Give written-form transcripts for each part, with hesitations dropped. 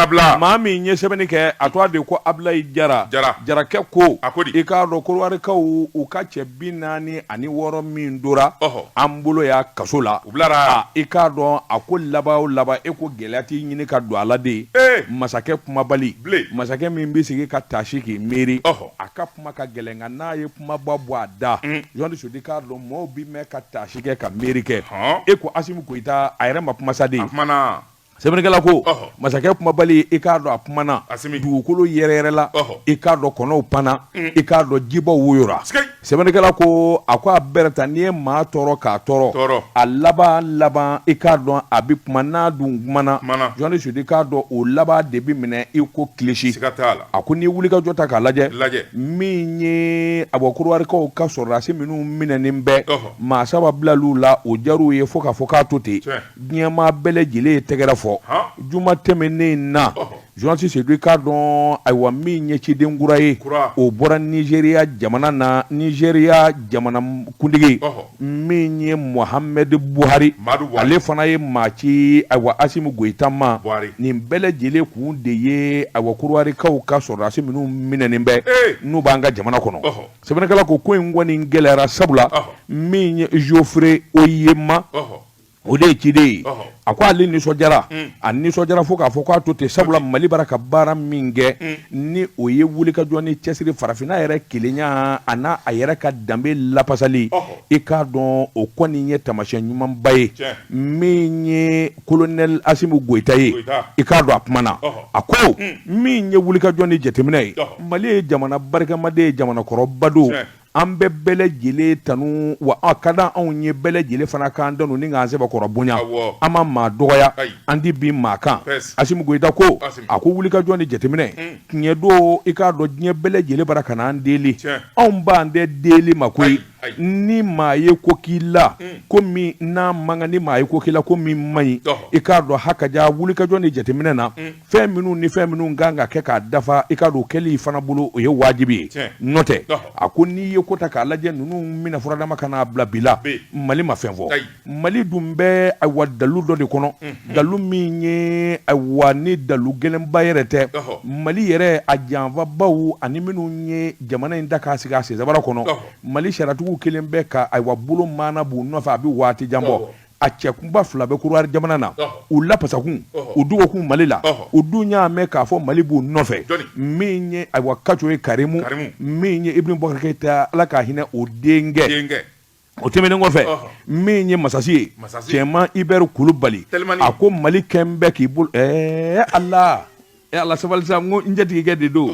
abla mami nye sebeni ke atwa de ko abla jara ke ko e ka do ko wari ka u ka che binani ani woro min dora ambulo ya kasola e ka do akol laba e ko gelati nyini ka do ala de masake kuma bali masake min bi sigi ka tashiki meri aka kuma ka gelenga na ye kuma babu ada jondi sudi ka do mo bi me ka tashike ka meri ke e ko Asimu Goita ayre ma kuma sadi Sebenekala ko masakɛ kuma bali i k'a dɔn a kumana dugukolo yɛrɛyɛrɛ la i k'a dɔn kɔnɔw panna i k'a dɔn jibaw woyora Sebenekala ko a ko a bɛrɛ ta n'i ye maa tɔɔrɔ k'a tɔɔrɔ a laban i k'a dɔn a bi kuma n'a dun kumana jɔnni sudi k'a dɔn o laban de bi minɛ i ko kilisi a ko n'i wuli ka jɔ ta k'a lajɛ min ye Abɔkuruwarikaw ka sɔrɔdasi minnu minɛnen bɛ maa saba bilal'u la o jar'u ye fo k'a fɔ k'a to ten diɲɛmaa bɛɛ lajɛlen ye tɛgɛrɛ fɔ juma tɛmɛnen na Johnson Seydou k'a dɔn ayiwa min ye ciden kura ye o bɔra Nigeria jamana na Nigeria jamana kuntigi min ye Muhammadu Buhari ale fana ye maa ci ayiwa Asimu Goita ma nin bɛɛ lajɛlen kun de ye Abɔkuruwarikaw ka sɔrɔdasi minnu minɛnen bɛ n'u b'an ka jamana kɔnɔ Sebenekala ko in kɔni gɛlɛyara sabula min ye Geoffrey Oyema o de ye ciden ye a ko ale nisɔndiyara a nisɔndiyara fo k'a fɔ k'a to ten sabula Mali bara ka baara min kɛ ni o ye wulikajɔ ni cɛsiri farafinna yɛrɛ kelenya a n'a a yɛrɛ ka danbe lapasali i k'a dɔn o kɔni ye taamasiyɛn ɲumanba ye min ye colonel Asimu Goita ye i k'a dɔn a kumana a ko min ye wulikajɔ ni jateminɛ ye Mali ye jamana barikamaden ye jamana kɔrɔba don an bɛ bɛɛ lajɛlen tanu wa a ka di anw ye bɛɛ lajɛlen fana k'an danu ni k'an sɛbɛkɔrɔ bonya an ma maa dɔgɔya an di bin maa kan Asimu Goita ko a ko wulikajɔ ni jateminɛ tiɲɛ don i k'a dɔn diɲɛ bɛɛ lajɛlen bara ka n'an deli anw b'an tɛ deli ma koyi ni maa ye ko k'i la ko min n'a man kan ni maa ye ko k'i la ko min man ɲi i k'a dɔn hakaja wulikajɔ ni jateminɛ na fɛn minnu kan ka kɛ k'a dafa i k'a dɔn o kɛli fana bolo o ye wajibi ye n'o tɛ a ko n'i ye ko ta k'a lajɛ ninnu mina furadama ka n'a bila bi la Mali ma fɛn fɔ Mali dun bɛ ayiwa dalu dɔ de kɔnɔ dalu min ye ayiwa ni dalu gɛlɛnba yɛrɛ tɛ Mali yɛrɛ a janfabaw ani minnu ye jamana in da k'a sigi a sensabara kɔnɔ Mali sariyatigiw kelen bɛ ka ayiwa bolo maana b'u nɔfɛ a bɛ waati jan bɔ a cɛkunba fila bɛ Côte jamana na u lapasakun u dugokun Mali la u dun y'a mɛn k'a fɔ Mali b'u nɔfɛ min ye ayiwa Kaco ye Karimu min ye Ibrim Boubacar Keïta Ala k'a hinɛ o denkɛ o tɛmɛnen kɔfɛ min ye Masasi ye cɛman Ibɛri Kulubali a ko Mali kɛn bɛ k'i bolo Ala sabali sa n ko n jatigikɛ de don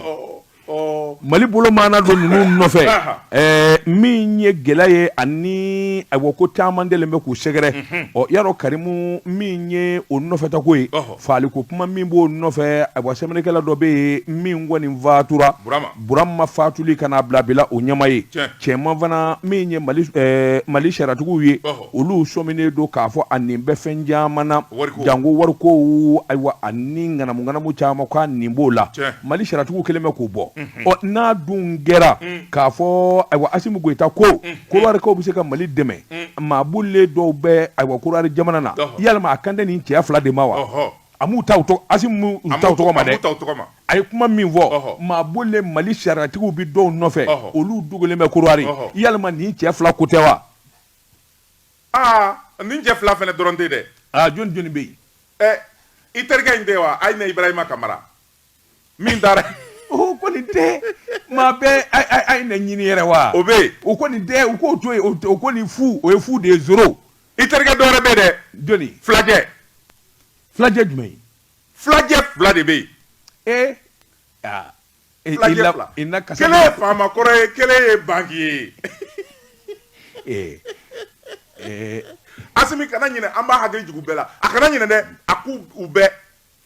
Mali bolo maana don ninnu nɔfɛ min ye gɛlɛya ye ani ayiwa ko caman delen bɛ k'u sɛgɛrɛ yarɔ Karimu min ye o nɔfɛtako ye faliko kuma min b'o nɔfɛ ayiwa sɛbɛnnikɛla dɔ bɛ yen min kɔni fatura Burama fatuli ka n'a bila bila o ɲɛma ye cɛman fana min ye Mali sariyatigiw ye olu sɔminen don k'a fɔ a nin bɛ fɛn caman na jango wariko ayiwa ani ŋanamu caman k'a nin b'o la Mali sariyatigiw kelen bɛ k'o bɔ n'a dun kɛra k'a fɔ ayiwa Asimu Goita ko Côte bɛ se ka Mali dɛmɛ maa bolilen dɔw bɛ ayiwa Côte jamana na yalima a kan tɛ nin cɛya fila de ma wa a m'u ta Asimu ta u tɔgɔ ma dɛ a ye kuma min fɔ maa bolilen Mali sariyatigiw bi dɔw nɔfɛ olu dogolen bɛ Côte yalima nin cɛ fila ko tɛ wa nin cɛ fila fana dɔrɔn tɛ dɛ jɔnni bɛ yen i terikɛ in tɛ wa Ayina Ibrahima Kamara min taara o kɔni tɛ maa bɛɛ a ye na ɲini yɛrɛ wa o bɛ yen o kɔni tɛ u k'o to yen o kɔni fu o ye fu de ye zoro i terikɛ dɔ wɛrɛ bɛ yen dɛ jɔnni filajɛ jumɛn filajɛ fila de bɛ yen filajɛ fila kelen ye Faamakɔrɔ ye kelen ye Banki ye Asimi kana ɲinɛ an b'a hakili jigin u bɛɛ la a kana ɲinɛ dɛ a k'u bɛɛ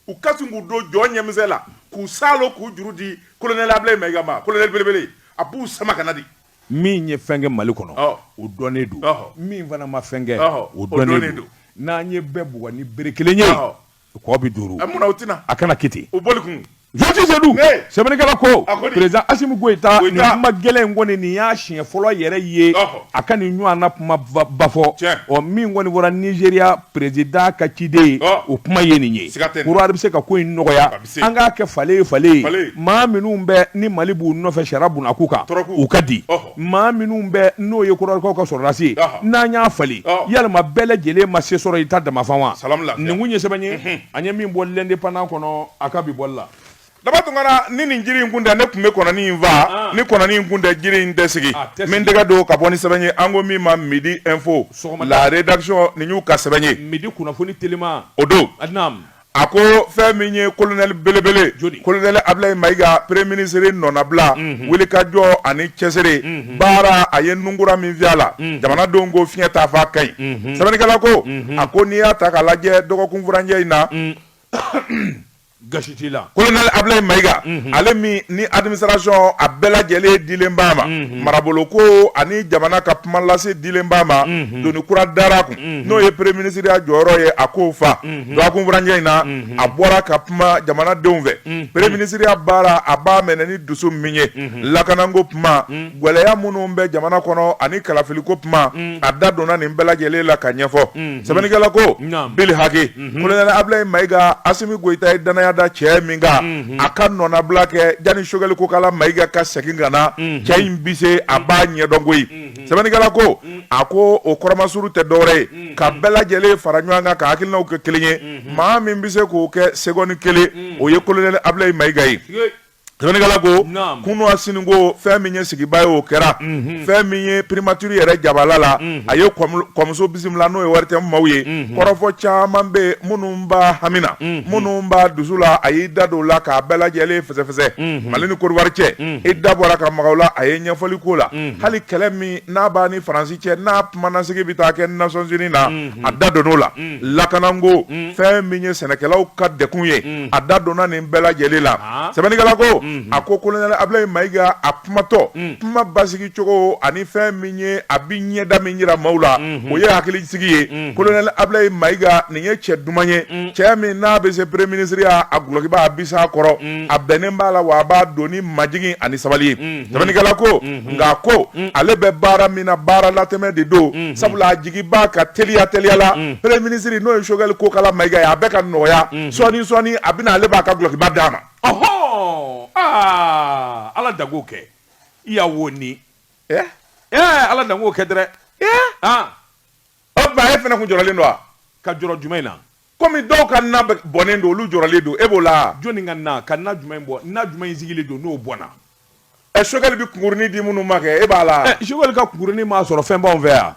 u ka sin k'u don jɔ ɲɛmisɛn la k'u salo k'u juru di colonel Ablaye Mayiga ma colonel belebele a b'u sama kana di min ye fɛn kɛ Mali kɔnɔ o dɔnnen don min fana ma fɛn kɛ o dɔnnen don n'an ye bɛɛ bugɔ ni bere kelen ye kɔ bi duuru munna o tɛna a kana kiti o boli kun Joti Seydou sɛbɛnnikɛla ko président Assimi Goïta nin kuma gɛlɛn kɔni nin y'a siɲɛ fɔlɔ yɛrɛ ye a ka nin ɲɔgɔn na kuma bafɔ min kɔni fɔra Nigeria président ka ciden o kuma ye nin ye Côte bɛ se ka ko in nɔgɔya an k'a kɛ fale maa minnu bɛ ni Mali b'u nɔfɛ sariya bunak'u kan u ka di maa minnu bɛ n'o ye Côte ka sɔrɔdasi n'an y'a fali yalima bɛɛ lajɛlen ma se sɔrɔ i ta damafan wa nin kun ye sɛbɛn ye an ye min bɔ l'indépendant kɔnɔ a ka bi bɔli la daba tungana ni nin jiri in kun tɛ ne kun bɛ kɔnɔni in fa ni kɔnɔni in kun tɛ jiri in tɛ sigi min tɛgɛ don ka bɔ ni sɛbɛn ye an ko min ma Midi Info la rédaction nin y'u ka sɛbɛn ye Midi kunnafoni telima o don a ko fɛn min ye colonel belebele colonel Ablaye Mayiga premier ministre nɔnabila wulikajɔ ani cɛsiri baara a ye nunkura min fiyɛ a la jamanadenw ko fiɲɛ t'a fɔ a ka ɲi sɛbɛnnikɛla ko a ko n'i y'a ta k'a lajɛ dɔgɔkun furancɛ in na gasi t'i la colonel Ablaye Mayiga ale min ni administration a bɛɛ lajɛlen dilen b'a ma marabolo ko ani jamana ka kuma lase dilen b'a ma doni kura dara kun n'o ye premier ministre ya jɔyɔrɔ ye a k'o fa dɔgɔkun furancɛ in na a bɔra ka kuma jamanadenw fɛ premier ministre ya baara a b'a minɛ ni dusu min ye lakanako kuma gwɛlɛya minnu bɛ jamana kɔnɔ ani kalafiliko kuma a da donna nin bɛɛ lajɛlen la ka ɲɛfɔ sɛbɛnnikɛla ko Bili Hake colonel Ablaye Mayiga Assimi Goïta ye danaya da cɛ min kan a ka nɔnabila kɛ jani Choguel Kokala Mayiga ka segin ka na cɛ in bi se a b'a ɲɛdɔn koyi sɛbɛnnikɛla ko a ko o kɔrɔmasuru tɛ dɔwɛrɛ ye ka bɛɛ lajɛlen fara ɲɔgɔn kan ka hakilinaw kɛ kelen ye maa min bɛ se k'o kɛ seconde kelen o ye colonel Ablaye Mayiga ye sɛbɛnnikɛla ko kunu a siniko fɛn min ye sigiba ye o kɛra fɛn min ye primature yɛrɛ jabala la a ye kɔmuso bisimila n'o ye Waritɛmu maaw ye kɔrɔfɔ caman bɛ minnu b'a hamina minnu b'a dusu la a y'i da don o la k'a bɛɛ lajɛlen fɛsɛfɛsɛ Mali ni Côte d'Ivoire cɛ i da bɔra ka maga o la a ye ɲɛfɔli k'o la hali kɛlɛ min n'a b'a ni Faransi cɛ n'a kumanasigi bɛ taa kɛ Nations Unies na a da donn'o la lakanako fɛn min ye sɛnɛkɛlaw ka dekun ye a da donna nin bɛɛ lajɛlen la sɛbɛnnikɛla ko a ko colonel Ablaye Mayiga a kumatɔ kuma basigi cogo ani fɛn min ye a bi ɲɛda min yira maaw la o ye hakilisigi ye colonel Ablaye Mayiga nin ye cɛ duman ye cɛ min n'a bɛ se premier ministre ya a gulokiba a bisa kɔrɔ a bɛnnen b'a la wa a b'a don ni majigin ani sabali ye sɛbɛnnikɛla ko nka ko ale bɛ baara min na baara latɛmɛ de don sabula a jigi b'a ka teliya la premier ministre n'o ye Choguel Kokala Mayiga ye a bɛ ka nɔgɔya sɔɔni a bɛna ale b'a ka gulokiba d'a ma ala dago kɛ i y'a wo ni ala dago kɛ dɛrɛ o tuma e fana kun jɔrɔlen don wa ka jɔrɔ jumɛn na komi dɔw ka na bɔnnen don olu jɔrɔlen don e b'o la jɔnni ka na jumɛn bɔ na jumɛn sigilen don n'o bɔnna Choguel bɛ kunkurunin di minnu ma kɛ e b'a la Choguel ka kunkurunin m'a sɔrɔ fɛn b'anw fɛ yan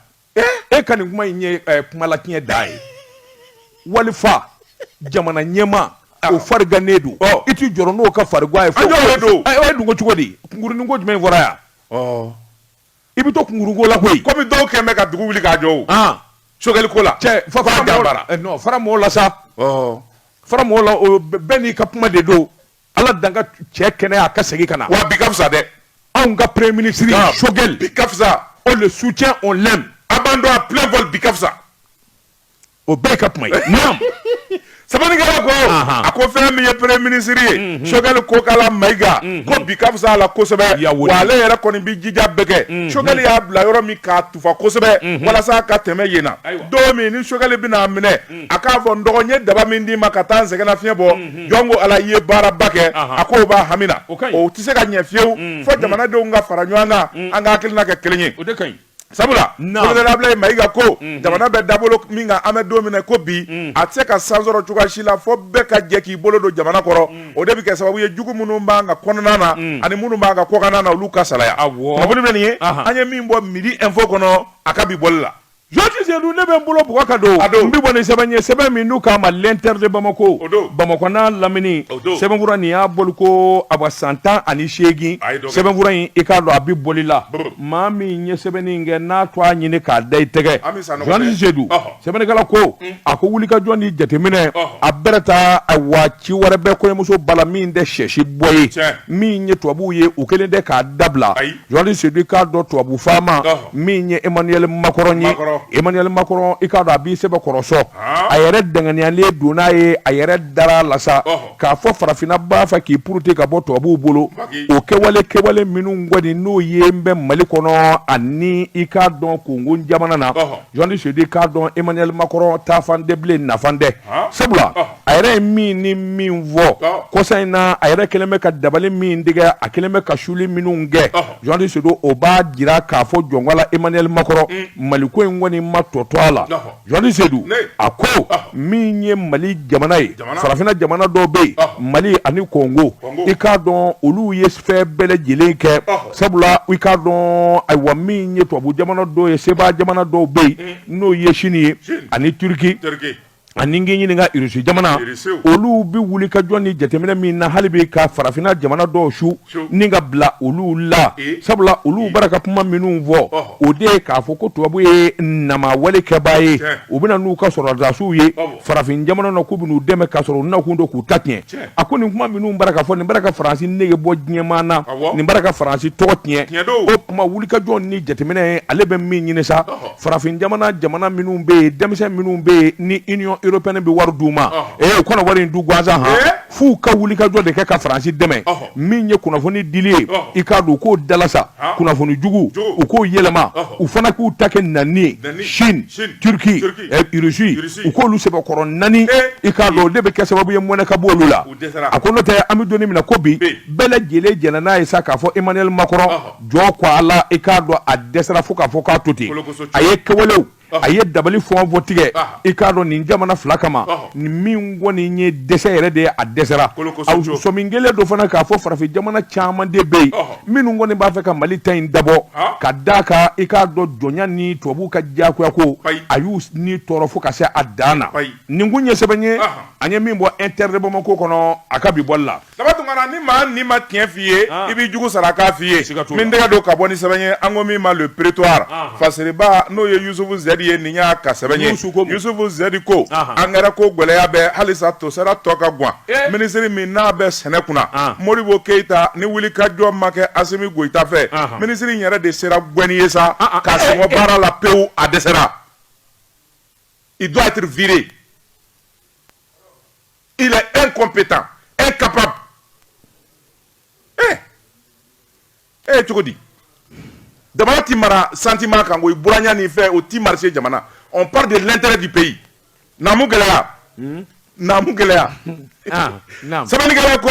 e ka nin kuma in ye kumala tiɲɛ da ye walifa jamana ɲɛma o fariganen don i t'i jɔrɔ n'o ka farigwa ye don o ye dunko cogo di kunkurunin ko jumɛn fɔra yan i bɛ to kunkurunko la koyi komi dɔw kɛn bɛ ka dugu wuli k'a jɔ o Choguel ko la cɛ fara mɔgɔw la sa fara mɔgɔw la bɛɛ n'i ka kuma de don ala dan ka cɛ kɛnɛya a ka segin ka na wa bi ka fisa dɛ anw ka premier ministre Choguel bi ka fisa on le soutient on l'aime a b'an dɔn a plein vol bi ka fisa o bɛɛ ka kuma ye naam sɛbɛnnikɛla ko a ko fɛn min ye premier ministre ye Choguel Kokala Mayiga ko bi ka fisa a la kosɛbɛ wa ale yɛrɛ kɔni bi jija bɛɛ kɛ Choguel y'a bila yɔrɔ min k'a tufa kosɛbɛ walasa a ka tɛmɛ yen na don min ni Choguel bɛna minɛ a k'a fɔ n dɔgɔ n ye daba min d'i ma ka taa n sɛgɛnnafiɲɛ bɔ jɔn ko ala i ye baaraba kɛ a ko o b'a hamina o tɛ se ka ɲɛ fiyewu fo jamanadenw ka fara ɲɔgɔn kan an ka hakilina kɛ kelen ye sabula colonel Ablaye Mayiga ko jamana bɛ dabolo min kan an bɛ don min na ko bi a tɛ se ka san sɔrɔ cogoya si la fo bɛɛ ka jɛ k'i bolo don jamana kɔrɔ o de bɛ kɛ sababu ye jugu minnu b'an ka kɔnɔna na ani minnu b'an ka kɔkanna na olu ka salaya kunnafoni bɛ nin ye an ye min bɔ Midi Info kɔnɔ a ka bi bɔli la Joti Seydou ne bɛ n bolo bugɔ ka don n bɛ bɔ ni sɛbɛn ye sɛbɛn min n'u k'a ma l'inter de Bamako Bamakɔ n'a lamini sɛbɛnfura nin y'a boli ko a ka san 18 sɛbɛnfura in i k'a dɔn a bɛ boli la maa min ye sɛbɛnni in kɛ n'a to a ɲini k'a da i tɛgɛ Joti Seydou sɛbɛnnikɛla ko a ko wulikajɔ ni jateminɛ a bɛrɛ taa wa ci wɛrɛ bɛ kɔɲɔmuso bala min tɛ sɛsi bɔ ye min ye tubabuw ye u kɛlen tɛ k'a dabila Joti Seydou i k'a dɔn tubabu faama min ye Emmanuel Macron ye Emmanuel Macron i ka do abi sebe koroso a yɛrɛ danganiyalen donna ye a yɛrɛ dara la sa k'a fɔ farafina b'a fɛ k'i puruter ka bɔ tubabuw bolo o kɛwale minnu kɔni n'o ye n bɛ Mali kɔnɔ ani i k'a dɔn Congo jamana na journaliste di k'a dɔn Emmanuel Macron ta fan de bilen nafan dɛ sabula a yɛrɛ ye min ni min fɔ kɔsa in na a yɛrɛ kɛlen bɛ ka dabali min tigɛ a kɛlen bɛ ka suli minnu kɛ journaliste do o b'a jira k'a fɔ jɔngɔla Emmanuel Macron Mali ko in kɔni ma tɔtɔ a la journaliste do a ko min ye Mali jamana ye farafina jamana dɔw bɛ yen Mali ani Congo i k'a dɔn olu ye fɛn bɛɛ lajɛlen kɛ sabula i k'a dɔn ayiwa min ye tubabu jamana dɔw ye seba jamana dɔw bɛ yen n'o ye Chine ye ani Turki ani ngi ɲininka Russie jamana olu bi wuli ka jɔn ni jateminɛ min na hali bi ka farafina jamana dɔw su ni ka bila olu la sabula olu baraka kuma minnu fɔ o de k'a fɔ ko tubabu ye nama wale kɛbaa ye u bɛna n'u ka sɔrɔdasiw ye farafin jamana na k'u bɛn'u dɛmɛ k'a sɔrɔ u na kun do k'u ta tiɲɛ a ko nin kuma minnu baraka fɔ nin baraka Faransi nege bɔ diɲɛmaa na nin baraka Faransi tɔgɔ tiɲɛ o kuma wuli ka jɔn ni jateminɛ ale bɛ min ɲini sa farafin jamana minnu bɛ yen denmisɛn minnu bɛ yen ni Union européenne bɛ wari d'u ma u kana wari in du gansan f'u ka wuli ka jɔ de kɛ ka Faransi dɛmɛ min ye kunnafoni dili ye i k'a dɔn u k'o dalasa kunnafoni jugu u k'o yɛlɛma u fana k'u ta kɛ nani ye Chine Turki Russie u k'olu sɛbɛkɔrɔ nani i k'a dɔn o de bɛ kɛ sababu ye mɔnɛ ka bɔ olu la a ko n'o tɛ an bɛ donni min na ko bi bɛɛ lajɛlen jɛnna n'a ye sa k'a fɔ Emmanuel Macron jɔ ko a la i k'a dɔn a dɛsɛra fo k'a fɔ k'a to ten a ye kɛwalew a ye dabali fɔn fɔ tigɛ i k'a dɔn nin jamana fila kama nin min kɔni ye dɛsɛ yɛrɛ de ye a dɛsɛra a sɔmin kelen dɔ fana k'a fɔ farafin jamana caman de bɛ yen minnu kɔni b'a fɛ ka Mali ta in dabɔ ka d'a kan i k'a dɔn jɔnya ni tubabuw ka diyagoya ko a y'u ni tɔɔrɔ fo ka se a dan na nin kun ye sɛbɛn ye an ye min bɔ Inter de Bamako kɔnɔ a ka bi bɔli la sabatungana ni ma tiɲɛ f'i ye i b'i jugu sara k'a f'i ye min tɛgɛ don ka bɔ ni sɛbɛn ye an ko min ma le prétoire fasiriba n'o ye Yusufu Zɛdi ye nin y'a ka sɛbɛn ye Yusufu Zɛdi ko angɛrɛ ko gwɛlɛya bɛ halisa tosera tɔ ka gwan minisiri min n'a bɛ sɛnɛ kunna Modibo Keita ni wuli ka jɔ ma kɛ Asimi Goita fɛ minisiri in yɛrɛ de sera gwɛni ye sa ka sɔngɔ baara la pewu a dɛsɛra il doit être viré il est incompétent incapable cogo di jamana ti mara sentiment kan ko i buranya ni fɛ o ti marché jamana on parle de l'intérêt du pays namu gɛlɛya sɛbɛnnikɛla ko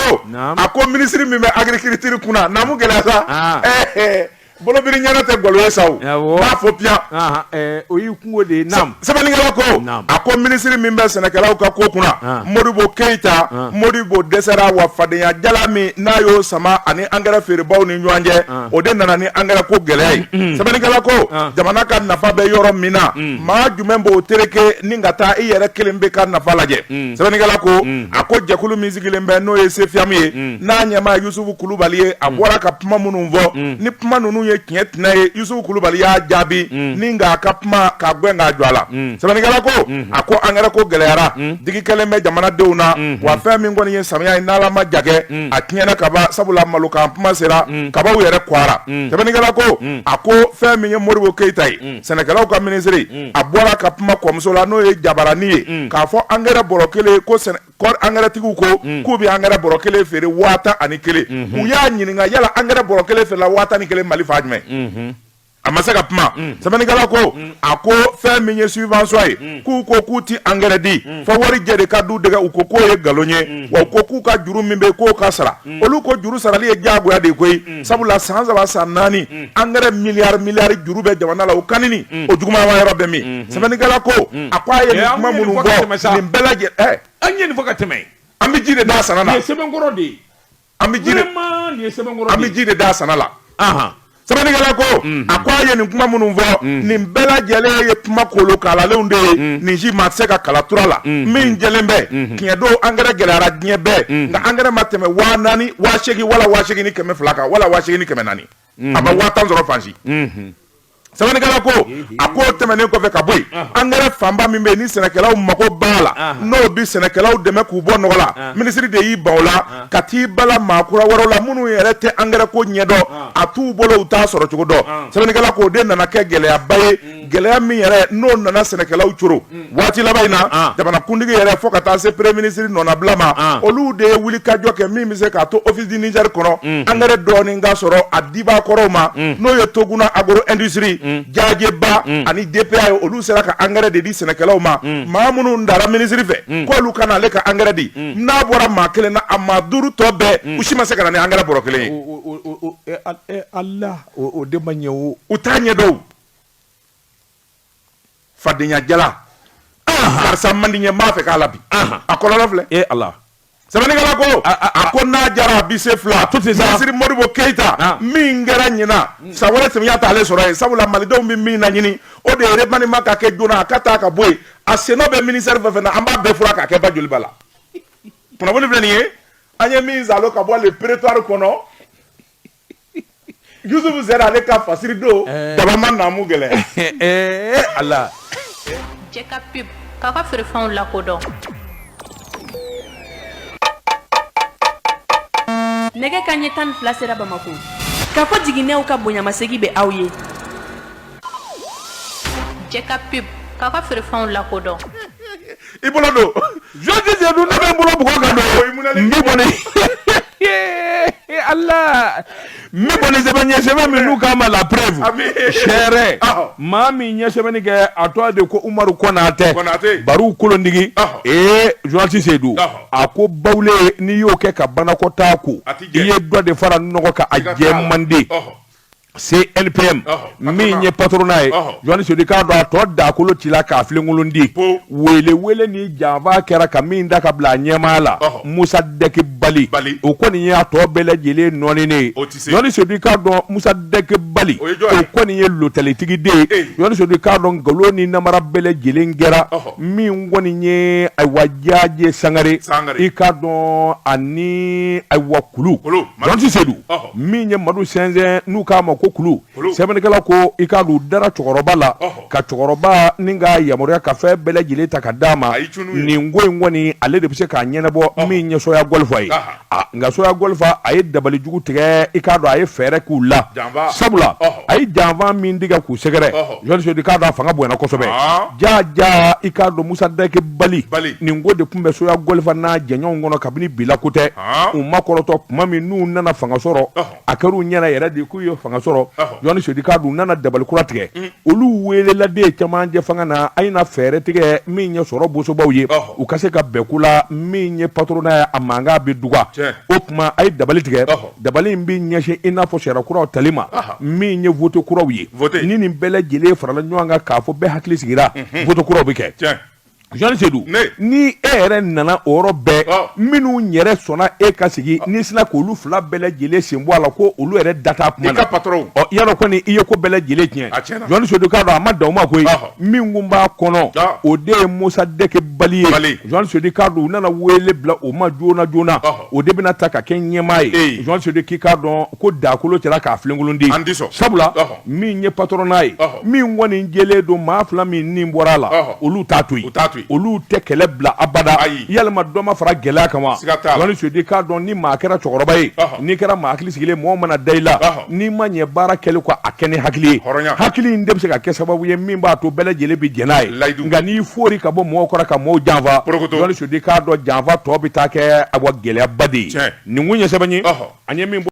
a ko ministre min bɛ agriculture kunna namu gɛlɛya sa bolobiri ɲɛna tɛ galo ye sa o b'a fɔ piyan o y'i kungo de ye sɛbɛnnikɛla ko a ko ministre min bɛ sɛnɛkɛlaw ka ko kunna Modibo Keita Modibo dɛsɛra wa fadenya jala min n'a y'o sama ani angɛrɛ feerebaw ni ɲɔgɔn cɛ o de nana ni angɛrɛ ko gɛlɛya ye sɛbɛnnikɛla ko jamana ka nafa bɛ yɔrɔ min na maa jumɛn b'o tereke ni ka taa i yɛrɛ kelen bɛ ka nafa lajɛ sɛbɛnnikɛla ko a ko jɛkulu min sigilen bɛ n'o ye CFM ye n'a ɲɛmaa Yusufu Kulubali ye a bɔra ka kuma minnu fɔ ni kuma ninnu ye tiɲɛ tɛnɛ ye Yusufu Kulubali y'a jaabi ni nka a ka kuma k'a gɛn k'a jɔ a la sɛbɛnnikɛla ko a ko angɛrɛ ko gɛlɛyara digi kɛlen bɛ jamanadenw na wa fɛn min kɔni ye samiya ye n'ala ma jagɛ a tiɲɛna kaba sabula malokan kuma sera kabaw yɛrɛ kwara sɛbɛnnikɛla ko a ko fɛn min ye Modibo Keita ye sɛnɛkɛlaw ka minisiri a bɔra ka kuma kɔmuso la n'o ye jabarani ye k'a fɔ angɛrɛ bɔrɔ kelen ko angɛrɛtigiw ko k'u bɛ angɛrɛ bɔrɔ kelen feere 10,000 u y'a ɲininka yala angɛrɛ bɔrɔ kelen feerela 10,000 Mali fa jumɛn a ma se ka kuma sɛbɛnnikɛla ko a ko fɛn min ye subvention ye k'u ko k'u ti angɛrɛ di fɔ wari jɛ de ka du dɛgɛ u ko k'o ye nkalon ye wa u ko k'u ka juru min bɛ k'o ka sara olu ko juru sarali ye diyagoya de ye koyi sabula san 3 san 4 angɛrɛ miliyari juru bɛ jamana la o kanini o juguman yɔrɔ bɛ min sɛbɛnnikɛla ko a ko a ye nin kuma minnu fɔ nin bɛɛ lajɛlen an ye nin fɔ ka tɛmɛ an bɛ ji de d'a sana la nin ye sɛbɛnkɔrɔ de ye an bɛ ji de d'a sana la sɛbɛnnikɛla ko a ko a ye nin kuma minnu fɔ nin bɛɛ lajɛlen ye kuma kolo kalalenw de ye nin si ma se ka kala tura la min jɛlen bɛ tiɲɛ don angɛrɛ gɛlɛyara diɲɛ bɛɛ nka angɛrɛ ma tɛmɛ 4,000 8,000 wala 8,200 kan wala 8,400 a ma 10,000 sɔrɔ fansi sɛbɛnnikɛla ko a ko tɛmɛnen kɔfɛ ka bɔ yen angɛrɛ fanba min bɛ yen ni sɛnɛkɛlaw mago b'a la n'o bi sɛnɛkɛlaw dɛmɛ k'u bɔ nɔgɔ la minisiri de y'i ban o la ka t'i bala maakura wɛrɛw la minnu yɛrɛ tɛ angɛrɛ ko ɲɛdɔn a t'u bolo u t'a sɔrɔ cogo dɔn sɛbɛnnikɛla ko o de nana kɛ gɛlɛyaba ye gɛlɛya min yɛrɛ n'o nana sɛnɛkɛlaw coro waati laban in na jamana kuntigi yɛrɛ fo ka taa se premier ministre nɔnabila ma olu de ye wuli kajɔ kɛ min bɛ se k'a to office du Niger kɔnɔ engrais dɔɔni ka sɔrɔ a diba kɔrɔw ma n'o ye Toguna agro industrie Jajeba ani DPA olu sera ka engrais de di sɛnɛkɛlaw ma maa minnu dara ministre fɛ k'olu kana ale ka engrais di n'a bɔra maa kelen na a maa 5 tɔ bɛɛ u si ma se ka na ni engrais bɔrɔ kelen ye Allah o de ma ɲɛ o u t'a ɲɛdɔn fadenya jala karisa mandi ɲɛ m'a fɛ k'a la bi a kɔlɔlɔ filɛ Allah sɛbɛnnikɛla ko a ko n'a jara a bi se fila ministre Modibo Keita min kɛra ɲinan san wɛrɛ tɛmɛya t'ale sɔrɔ yen sabula malidenw bɛ min laɲini o de ye remaniement ka kɛ joona a ka taa ka bɔ yen a sennɔ bɛ ministère fɛn fɛn na an b'a bɛɛ fura k'a kɛ ba joliba la kunnafoni filɛ nin ye an ye min zalo ka bɔ le prétoire kɔnɔ Yusufu Sera ale ka fasiri don daba ma naamu gɛlɛn Allah Jɛ ka pub k'a ka feerefɛnw lakodɔn nɛgɛ kanɲɛ 12 sera Bamako k'a fɔ jiginɛw ka bonyamasegi bɛ aw ye Jɛ ka pub k'a ka feerefɛnw lakodɔn i bolo don Jɔnji Seydou ne bɛ n bolo bugɔ kan don n kɔni Allah n kɔni sɛbɛn ɲɛ sɛbɛn min n'u k'a ma la preuve sɛrɛ maa min ɲɛ sɛbɛnni kɛ a tɔgɔ de ko Umaru Konate Baru Kolondigi Jɔnji Seydou a ko bawule n'i y'o kɛ ka banakɔtaa ko i ye dɔ de fara nɔgɔ kan a jɛ man di CNPM min ye patronat ye Jɔnni Seydou k'a dɔn a tɔ dakolo cila k'a filenkolon di wele ni janfa kɛra ka min da ka bila a ɲɛmaa la Musa Dɛki Bali o kɔni ye a tɔ bɛɛ lajɛlen nɔninen ye Jɔnni Seydou k'a dɔn Musa Dɛki Bali o kɔni ye lotɛlitigi den ye Jɔnni Seydou k'a dɔn nkalon ni namara bɛɛ lajɛlen kɛra min kɔni ye ayiwa Jaaje Sangare i k'a dɔn ani ayiwa Kulu Jɔnni Seydou min ye Madu Sɛnsɛn n'u k'a ma ko Kulu sɛbɛnnikɛla ko i k'a dɔn u dara cɛkɔrɔba la ka cɛkɔrɔba ni ka yamaruya ka fɛn bɛɛ lajɛlen ta ka d'a ma nin ko in kɔni ale de bɛ se k'a ɲɛnabɔ min ye Soya Golfa ye nka Soya Golfa a ye dabalijugu tigɛ i k'a dɔn a ye fɛɛrɛ k'u la sabula a ye janfa min tigɛ k'u sɛgɛrɛ Jɔnni Seydou k'a dɔn a fanga bonyana kosɛbɛ jaa i k'a dɔn Musa Dɛki Bali nin ko de tun bɛ Soya Golfa n'a jɛɲɔgɔnw kɔnɔ kabini bila ko tɛ u ma kɔrɔtɔ tuma min n'u nana fanga sɔrɔ a kɛr'u ɲɛna yɛrɛ de k'u ye fanga sɔrɔ Jɔnni Seydou k'a dun nana dabali kura tigɛ olu welela den caman jɛ fanga na a ye na fɛɛrɛ tigɛ min ye sɔrɔ bosobaw ye u ka se ka bɛn ku la min ye patronat ye a mankan bɛ duga o tuma a ye dabali tigɛ dabali in bɛ ɲɛsin i n'a fɔ sariya kuraw tali ma min ye vote kuraw ye ni nin bɛɛ lajɛlen farala ɲɔgɔn kan k'a fɔ bɛɛ hakili sigira vote kuraw bɛ kɛ Jɔnni Seydou ni e yɛrɛ nana o yɔrɔ bɛɛ minnu yɛrɛ sɔnna e ka sigi n'i sina k'olu fila bɛɛ lajɛlen sen bɔ a la ko olu yɛrɛ da t'a kuma na yarɔ kɔni i ye ko bɛɛ lajɛlen tiɲɛ Jɔnni Seydou k'a dɔn a ma dan o ma koyi min kun b'a kɔnɔ o de ye Musa Dɛki Bali ye Jɔnni Seydou k'a dɔn u nana wele bila o ma joona joona o de bɛna ta ka kɛ ɲɛmaa ye Jɔnni Seydou k'i k'a dɔn ko dakolo cɛla k'a filenkolon di sabula min ye patronat ye min kɔni jɛlen don maa fila min nin bɔra a la olu t'a to yen olu tɛ kɛlɛ bila abada yalima dɔ ma fara gɛlɛya kan wa Jɔnni Seydou k'a dɔn ni maa kɛra cɛkɔrɔba ye n'i kɛra maa hakili sigilen mɔgɔ mana da i la n'i ma ɲɛ baara kɛli kɔ a kɛ ni hakili ye hakili in de bɛ se ka kɛ sababu ye min b'a to bɛɛ lajɛlen bɛ jɛn n'a ye nka n'i fori ka bɔ mɔgɔw kɔrɔ ka mɔgɔw janfa Jɔnni Seydou k'a dɔn janfa tɔ bɛ taa kɛ gɛlɛyaba de ye nin kun ye sɛbɛn ye an ye min